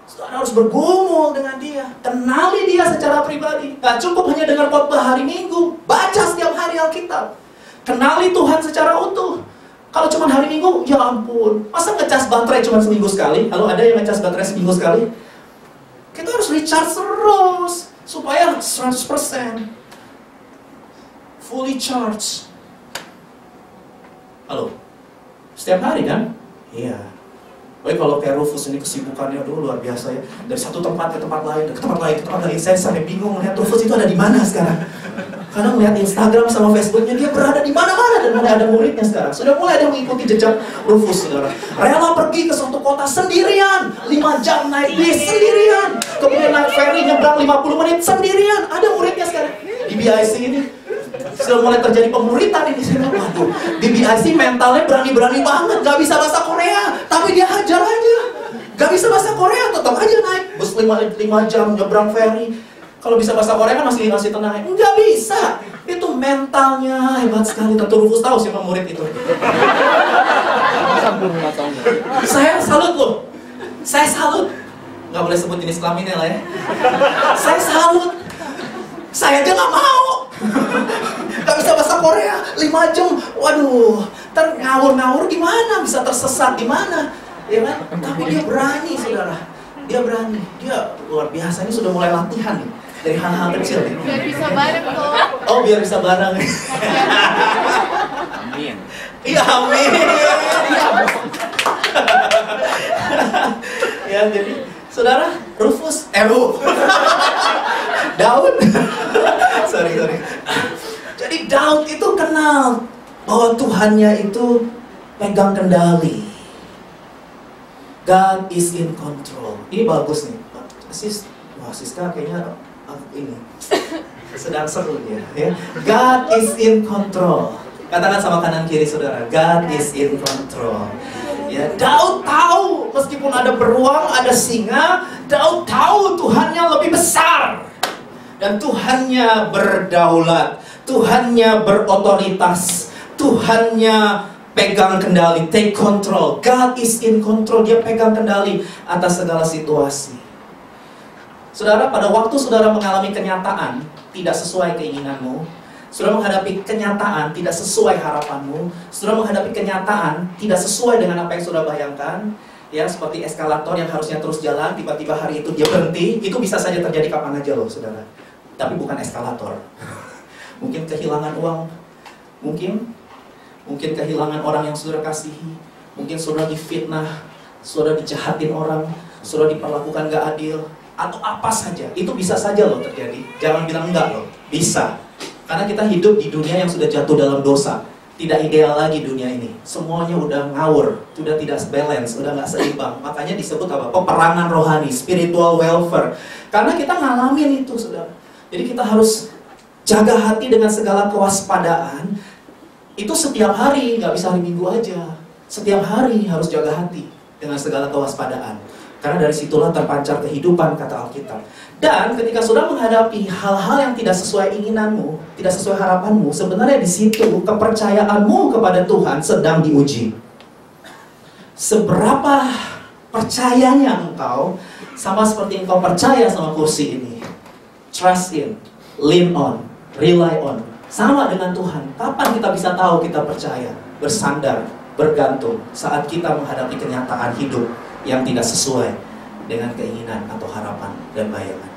Saudara harus bergumul dengan Dia, kenali Dia secara pribadi. Gak cukup hanya dengar khotbah hari Minggu, baca setiap hari Alkitab. Kenali Tuhan secara utuh. Kalau cuma hari Minggu, ya ampun, masa ngecas baterai cuma seminggu sekali? Kalau ada yang ngecas baterai seminggu sekali? Kita harus recharge terus supaya 100% fully charged. Halo, setiap hari kan? Iya. Baik, kalau kayak Rufus ini kesibukannya luar biasa ya. Dari satu tempat ke tempat lain, ke tempat lain, ke tempat lain. Saya sampai bingung melihat Rufus itu ada di mana sekarang. Karena melihat Instagram sama Facebooknya, dia berada di mana-mana dan mulai ada muridnya sekarang. Sudah mulai ada mengikuti jejak Rufus, saudara. Rela pergi ke suatu kota sendirian, 5 jam naik bis sendirian, kemudian naik ferry nyebrang 50 menit sendirian. Ada muridnya sekarang di BIC ini. Sudah mulai terjadi pemuritan ini. Waduh, di BIC mentalnya berani-berani banget, gak bisa bahasa Korea, tapi dia hajar aja. Gak bisa bahasa Korea, tetap aja naik bus 5 jam nyebrang ferry. Kalau bisa bahasa Korea kan masih tenang. Nggak bisa. Itu mentalnya hebat sekali. Tentu Rufus tahu siapa murid itu. Saya salut loh. Saya salut. Nggak boleh sebut jenis kelaminnya lah ya. Saya salut. Saya aja nggak mau. Nggak bisa bahasa Korea 5 jam. Waduh, ngawur-ngawur gimana? Bisa tersesat gimana? Ya kan? Tapi dia berani, saudara. Dia berani. Dia luar biasa. Ini sudah mulai latihan nih. Dari hal-hal kecil nih.
Biar bisa bareng kok.
Oh, biar bisa bareng.
Amin.
Iya, amin. Ya, jadi saudara, Rufus, Daud. sorry. Jadi Daud itu kenal bahwa Tuhannya itu pegang kendali. God is in control. Ini bagus nih. Siska kayaknya ini sedang seru dia. Ya. God is in control. Katakan sama kanan kiri saudara, God is in control. Ya, Daud tahu meskipun ada beruang, ada singa, Daud tahu Tuhannya lebih besar. Dan Tuhannya berdaulat, Tuhannya berotoritas, Tuhannya pegang kendali, take control. God is in control, dia pegang kendali atas segala situasi. Saudara, pada waktu saudara mengalami kenyataan tidak sesuai keinginanmu, saudara menghadapi kenyataan tidak sesuai harapanmu, saudara menghadapi kenyataan tidak sesuai dengan apa yang saudara bayangkan, ya seperti eskalator yang harusnya terus jalan, tiba-tiba hari itu dia berhenti, itu bisa saja terjadi kapan aja loh saudara. Tapi bukan eskalator. Mungkin kehilangan uang, mungkin kehilangan orang yang saudara kasihi, mungkin saudara difitnah, saudara dijahatin orang, saudara diperlakukan gak adil, atau apa saja, itu bisa saja loh terjadi. Jangan bilang enggak loh, bisa. Karena kita hidup di dunia yang sudah jatuh dalam dosa. Tidak ideal lagi dunia ini. Semuanya udah ngawur, sudah tidak balance, sudah nggak seimbang. Makanya disebut apa? Peperangan rohani, spiritual welfare. Karena kita ngalamin itu, saudara. Jadi kita harus jaga hati dengan segala kewaspadaan. Itu setiap hari, nggak bisa hari Minggu aja. Setiap hari harus jaga hati dengan segala kewaspadaan. Karena dari situlah terpancar kehidupan, kata Alkitab. Dan ketika saudara menghadapi hal-hal yang tidak sesuai inginanmu, tidak sesuai harapanmu, sebenarnya di situ kepercayaanmu kepada Tuhan sedang diuji. Seberapa percayanya engkau, sama seperti engkau percaya sama kursi ini. Trust in, lean on, rely on. Sama dengan Tuhan. Kapan kita bisa tahu kita percaya, bersandar, bergantung saat kita menghadapi kenyataan hidup yang tidak sesuai dengan keinginan atau harapan dan bayangan.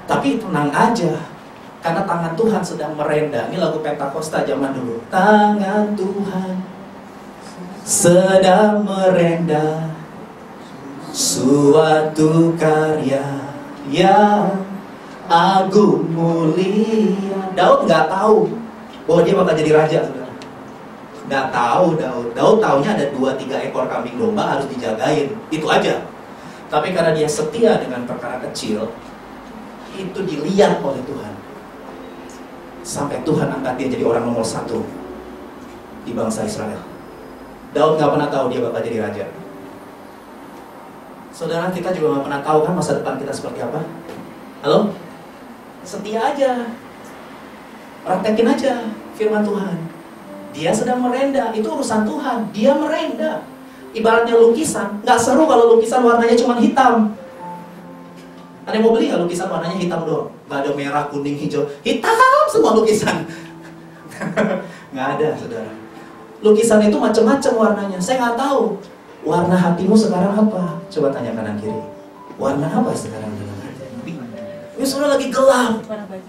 Tapi tenang aja, karena tangan Tuhan sedang merenda. Ini lagu Pentakosta zaman dulu. Tangan Tuhan sedang merenda suatu karya yang agung mulia. Daud nggak tahu bahwa dia bakal jadi raja, saudara. Nggak tahu Daud. Daud taunya ada 2-3 ekor kambing domba harus dijagain. Itu aja. Tapi karena dia setia dengan perkara kecil, itu dilihat oleh Tuhan. Sampai Tuhan angkat dia jadi orang nomor 1 di bangsa Israel. Daud nggak pernah tahu dia bakal jadi raja. Saudara, kita juga nggak pernah tahu kan masa depan kita seperti apa. Halo? Setia aja. Praktekin aja firman Tuhan. Dia sedang merenda, itu urusan Tuhan. Dia merenda. Ibaratnya lukisan, nggak seru kalau lukisan warnanya cuma hitam. Ada yang mau beli nggak lukisan warnanya hitam doang? Nggak ada merah, kuning, hijau. Hitam semua lukisan. Nggak ada, saudara. Lukisan itu macam-macam warnanya. Saya nggak tahu warna hatimu sekarang apa. Coba tanya kanan kiri. Warna apa sekarang dalam hati? Ini saudara lagi gelap.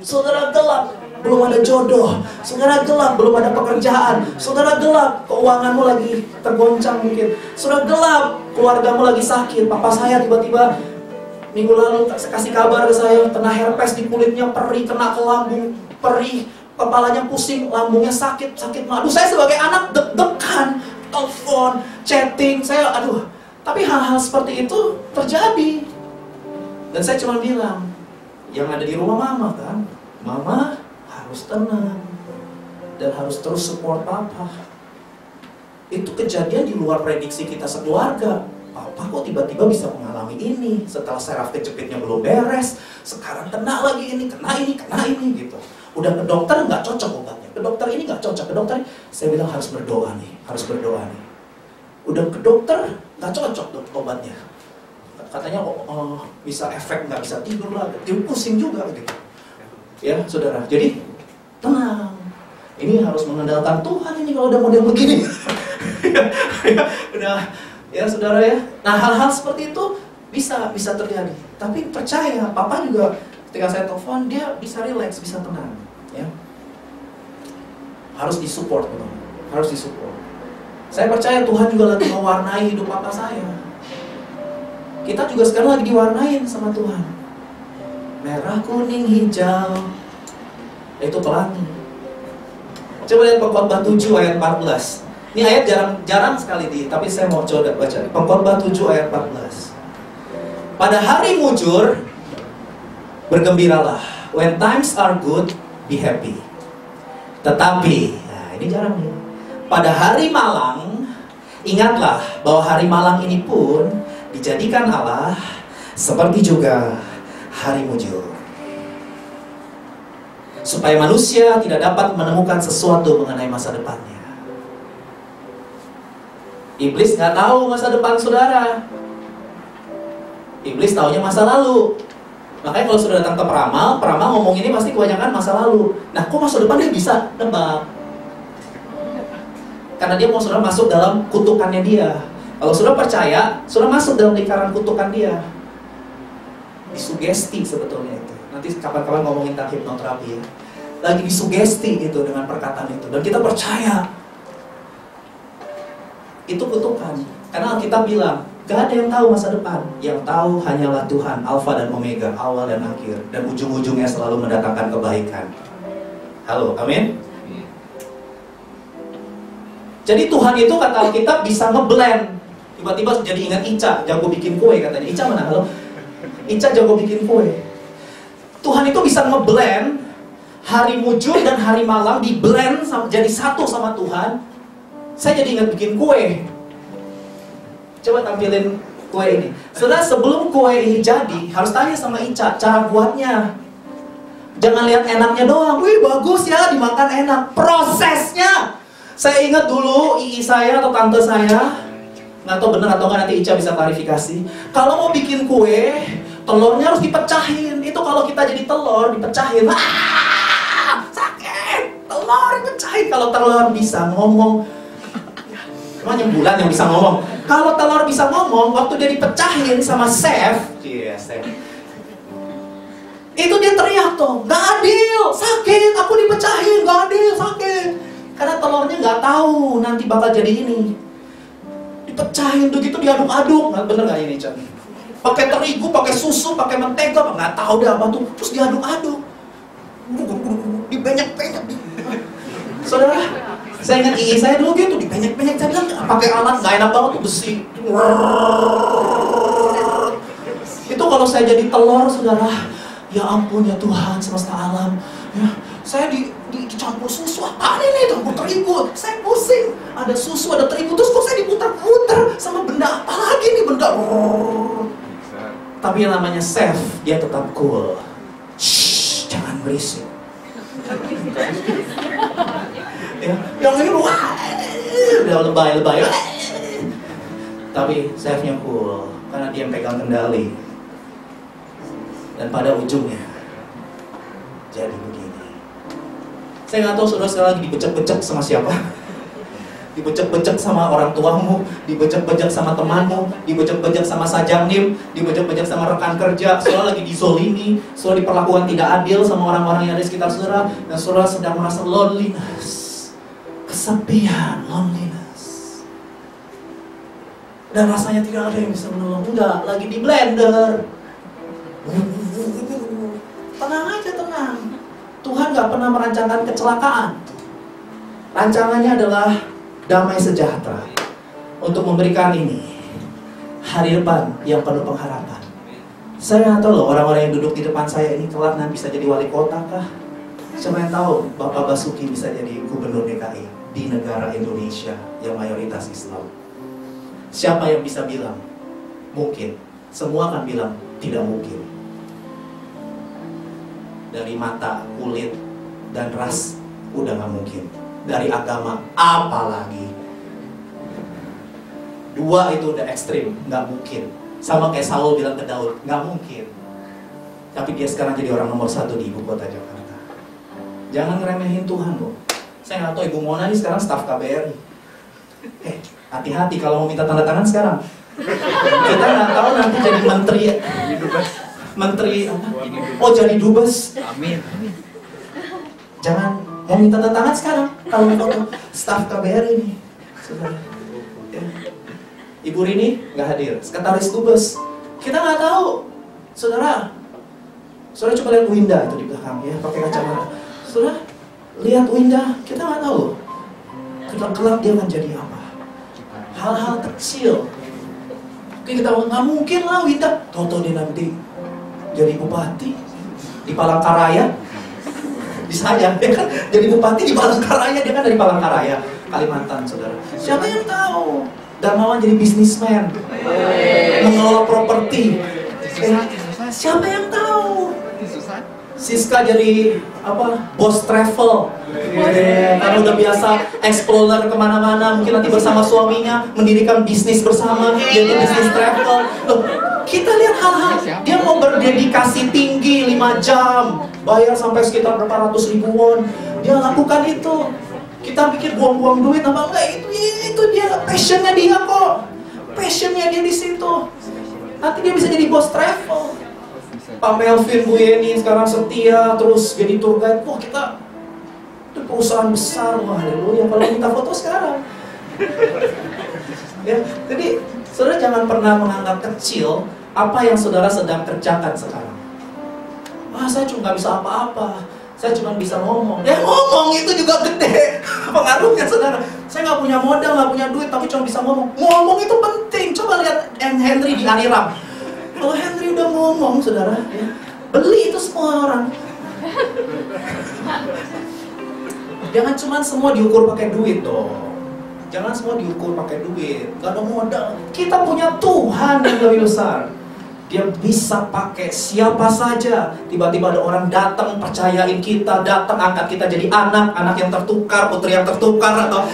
Saudara gelap. Belum ada jodoh, saudara gelap, belum ada pekerjaan, saudara gelap, keuanganmu lagi tergoncang mungkin, saudara gelap, keluargamu lagi sakit. Papa saya tiba-tiba minggu lalu kasih kabar ke saya, kena herpes di kulitnya, perih, kena ke lambung, perih, kepalanya pusing, lambungnya sakit. Aduh, saya sebagai anak deg-degan, telepon, chatting, saya aduh. Tapi hal-hal seperti itu terjadi. Dan saya cuma bilang, yang ada di rumah mama kan, mama harus tenang dan harus terus support papa. Itu kejadian di luar prediksi kita sekeluarga. Papa kok tiba-tiba bisa mengalami ini setelah saraf kejepitnya belum beres, sekarang kena lagi ini gitu. Udah ke dokter nggak cocok obatnya, ke dokter ini nggak cocok, ke dokter ini. Saya bilang harus berdoa nih, harus berdoa nih. Udah ke dokter nggak cocok obatnya. Katanya bisa efek, nggak bisa tidur lah, dia pusing juga gitu. Ya saudara, jadi tenang. Ini harus mengandalkan Tuhan ini kalau udah model begini. Udah, ya saudara ya. Nah hal-hal seperti itu bisa terjadi. Tapi percaya, Papa juga ketika saya telepon dia bisa relax, bisa tenang. Ya, harus disupport, harus disupport. Saya percaya Tuhan juga lagi mewarnai hidup Papa saya. Kita juga sekarang lagi diwarnain sama Tuhan. Merah, kuning, hijau, itu pelangi. Coba lihat Pengkhotbah 7 ayat 14. Ini ayat jarang sekali tapi saya mau coba baca. Pengkhotbah 7 ayat 14. Pada hari mujur bergembiralah. When times are good, be happy. Tetapi, nah ini jarang nih. Pada hari malang, ingatlah bahwa hari malang ini pun dijadikan Allah seperti juga hari mujur, supaya manusia tidak dapat menemukan sesuatu mengenai masa depannya. Iblis nggak tahu masa depan saudara. Iblis taunya masa lalu. Makanya kalau sudah datang ke peramal ngomong ini pasti kebanyakan masa lalu. Nah, kok masa depan dia bisa nebak? Karena dia mau saudara masuk dalam kutukannya dia. Kalau saudara percaya, saudara masuk dalam lingkaran kutukan dia. Disugesti sebetulnya itu. Nanti kapan-kapan ngomongin tentang hipnoterapi ya. Lagi disugesti itu dengan perkataan itu. Dan kita percaya. Itu kutukan. Karena Alkitab bilang, gak ada yang tahu masa depan. Yang tahu hanyalah Tuhan, Alfa dan Omega, awal dan akhir. Dan ujung-ujungnya selalu mendatangkan kebaikan. Halo, amin? Jadi Tuhan itu kata Alkitab bisa ngeblend. Tiba-tiba jadi ingat Ica, jago bikin kue katanya. Ica mana? Halo? Ica jago bikin kue. Tuhan itu bisa ngeblend hari mujur dan hari malam, di-blend jadi satu sama Tuhan. Saya jadi ingat bikin kue. Coba tampilin kue ini. Saudara, sebelum kue ini jadi, harus tanya sama Ica cara buatnya. Jangan lihat enaknya doang. Wih, bagus ya, dimakan enak. Prosesnya. Saya ingat dulu ii saya atau tante saya, nggak tahu benar atau nggak, nanti Ica bisa klarifikasi. Kalau mau bikin kue, telurnya harus dipecahin. Itu kalau kita jadi telur, dipecahin. Sakit. Telur dipecahin. Kalau telur bisa ngomong, cuma bulan yang bisa ngomong. Kalau telur bisa ngomong, waktu dia dipecahin sama chef, itu dia teriak tuh, nggak adil, sakit, aku dipecahin, nggak adil, sakit. Karena telurnya nggak tahu nanti bakal jadi ini. Dipecahin begitu, diaduk-aduk, nggak bener nggak ini Chan? Pakai terigu, pakai susu, pakai mentega, nggak tahu deh apa tuh. Terus diaduk-aduk, dibanyak-banyak. Saudara, saya ingat ii saya dulu gitu, dibanyak-banyak. Saya bilang pakai alat nggak enak banget tuh, besi. Itu kalau saya jadi telur, saudara, ya ampun ya Tuhan semesta alam, ya saya dicampur susu, apaan ini, campur terigu, saya pusing. Ada susu, ada terigu, terus kok saya diputar-putar sama benda apa lagi nih, benda. Tapi yang namanya chef, dia tetap cool. Shh, jangan berisik. Ya, yang ini udah lebay. Tapi chefnya cool, karena dia pegang kendali. Dan pada ujungnya jadi begini. Saya nggak tahu saudara sekarang lagi dibecek-becek sama siapa. Dibecek-becek sama orang tuamu, dibecek-becek sama temanmu, dibecek-becek sama sajamnim, dibecek-becek sama rekan kerja. Saudara lagi dizolimi, saudara diperlakukan tidak adil sama orang-orang yang ada di sekitar saudara, dan saudara sedang merasa loneliness, kesepian, loneliness. Dan rasanya tidak ada yang bisa menolong. Enggak, lagi di blender. Tenang aja, tenang. Tuhan gak pernah merancangkan kecelakaan. Rancangannya adalah damai sejahtera, untuk memberikan ini hari depan yang penuh pengharapan. Saya nggak tahu loh, orang-orang yang duduk di depan saya ini kelak nanti bisa jadi wali kota kah? Siapa yang tahu Bapak Basuki bisa jadi gubernur DKI di negara Indonesia yang mayoritas Islam? Siapa yang bisa bilang mungkin? Semua akan bilang tidak mungkin. Dari mata, kulit, dan ras udah nggak mungkin. Dari agama apalagi. Dua itu udah ekstrim, nggak mungkin. Sama kayak Saul bilang ke Daud, nggak mungkin. Tapi dia sekarang jadi orang nomor 1 di ibu kota Jakarta. Jangan ngeremehin Tuhan loh. Saya nggak tahu Ibu Mona ini sekarang staf KBRI. Hati-hati kalau mau minta tanda tangan sekarang. Kita nggak tahu nanti jadi menteri apa? Oh, jadi dubes.
Amin.
Jangan mau minta tanda tangan sekarang kalau mau foto staf KBRI ini. Saudara. Ya. Ibu Rini nggak hadir, sekretaris dubes. Kita nggak tahu, saudara. Saudara coba lihat Winda itu di belakang ya, pakai kacamata. Saudara lihat Winda, kita nggak tahu. Kelak dia akan jadi apa? Hal-hal kecil. Oke, kita nggak mungkin lah Winda. Toto dia nanti jadi bupati di Palangkaraya. Bisa ya, dia kan jadi bupati di Palangkaraya, dia kan dari Palangkaraya, Kalimantan, saudara. Siapa yang tahu? Darmawan jadi bisnismen, mengelola properti. Siapa yang tahu? Siska jadi apa? Bos travel. Karena udah biasa explorer kemana-mana, mungkin nanti bersama suaminya mendirikan bisnis bersama, jadi bisnis travel. Loh, kita lihat hal-hal. Dia mau berdedikasi tinggi 5 jam, bayar sampai sekitar berapa ratus ribu won. Dia lakukan itu. Kita pikir buang-buang duit apa enggak, itu dia passionnya dia kok. Passionnya dia di situ. Nanti dia bisa jadi bos travel. Pak Melvin, Bu Yeni sekarang setia terus jadi tour guide. Wah, kita itu perusahaan besar. Wah, haleluya. Kalau minta foto sekarang. Ya, jadi saudara jangan pernah menganggap kecil apa yang saudara sedang kerjakan sekarang. Wah, saya cuma nggak bisa apa-apa. Saya cuma bisa ngomong. Ngomong itu juga gede pengaruhnya, saudara. Saya nggak punya modal, nggak punya duit, tapi cuma bisa ngomong. Ngomong itu penting. Coba lihat Henry di Ariram. Kalau Henry udah ngomong, saudara, ya, beli itu semua orang. Jangan cuma semua diukur pakai duit dong. Jangan semua diukur pakai duit. Gak ada modal. Kita punya Tuhan yang lebih besar. Dia bisa pakai siapa saja. Tiba-tiba ada orang datang percayain kita, datang angkat kita jadi anak yang tertukar, putri yang tertukar atau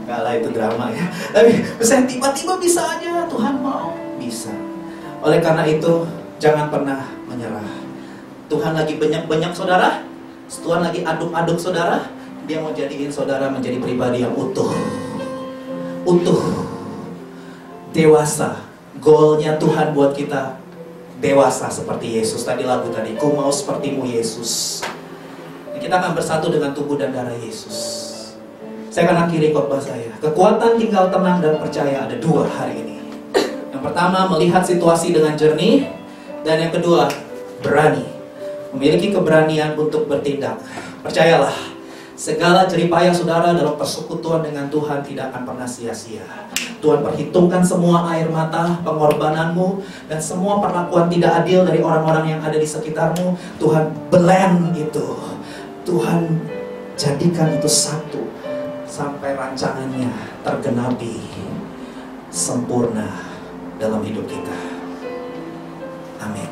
enggak lah, itu drama ya. Tapi saya tiba-tiba bisa aja, Tuhan mau, bisa. Oleh karena itu jangan pernah menyerah. Tuhan lagi banyak-banyak saudara, Tuhan lagi aduk-aduk saudara. Dia mau jadiin saudara menjadi pribadi yang utuh, dewasa. Goalnya Tuhan buat kita dewasa seperti Yesus. Tadi lagu tadi, ku mau sepertimu Yesus. Kita akan bersatu dengan tubuh dan darah Yesus. Saya akan akhiri khotbah saya. Kekuatan tinggal tenang dan percaya ada 2 hari ini. Yang pertama, melihat situasi dengan jernih. Dan yang kedua, berani. Memiliki keberanian untuk bertindak. Percayalah, segala jeripayah saudara dalam persekutuan dengan Tuhan tidak akan pernah sia-sia. Tuhan perhitungkan semua air mata, pengorbananmu, dan semua perlakuan tidak adil dari orang-orang yang ada di sekitarmu. Tuhan blend itu. Tuhan jadikan itu satu sampai rancangannya tergenapi sempurna dalam hidup kita. Amin.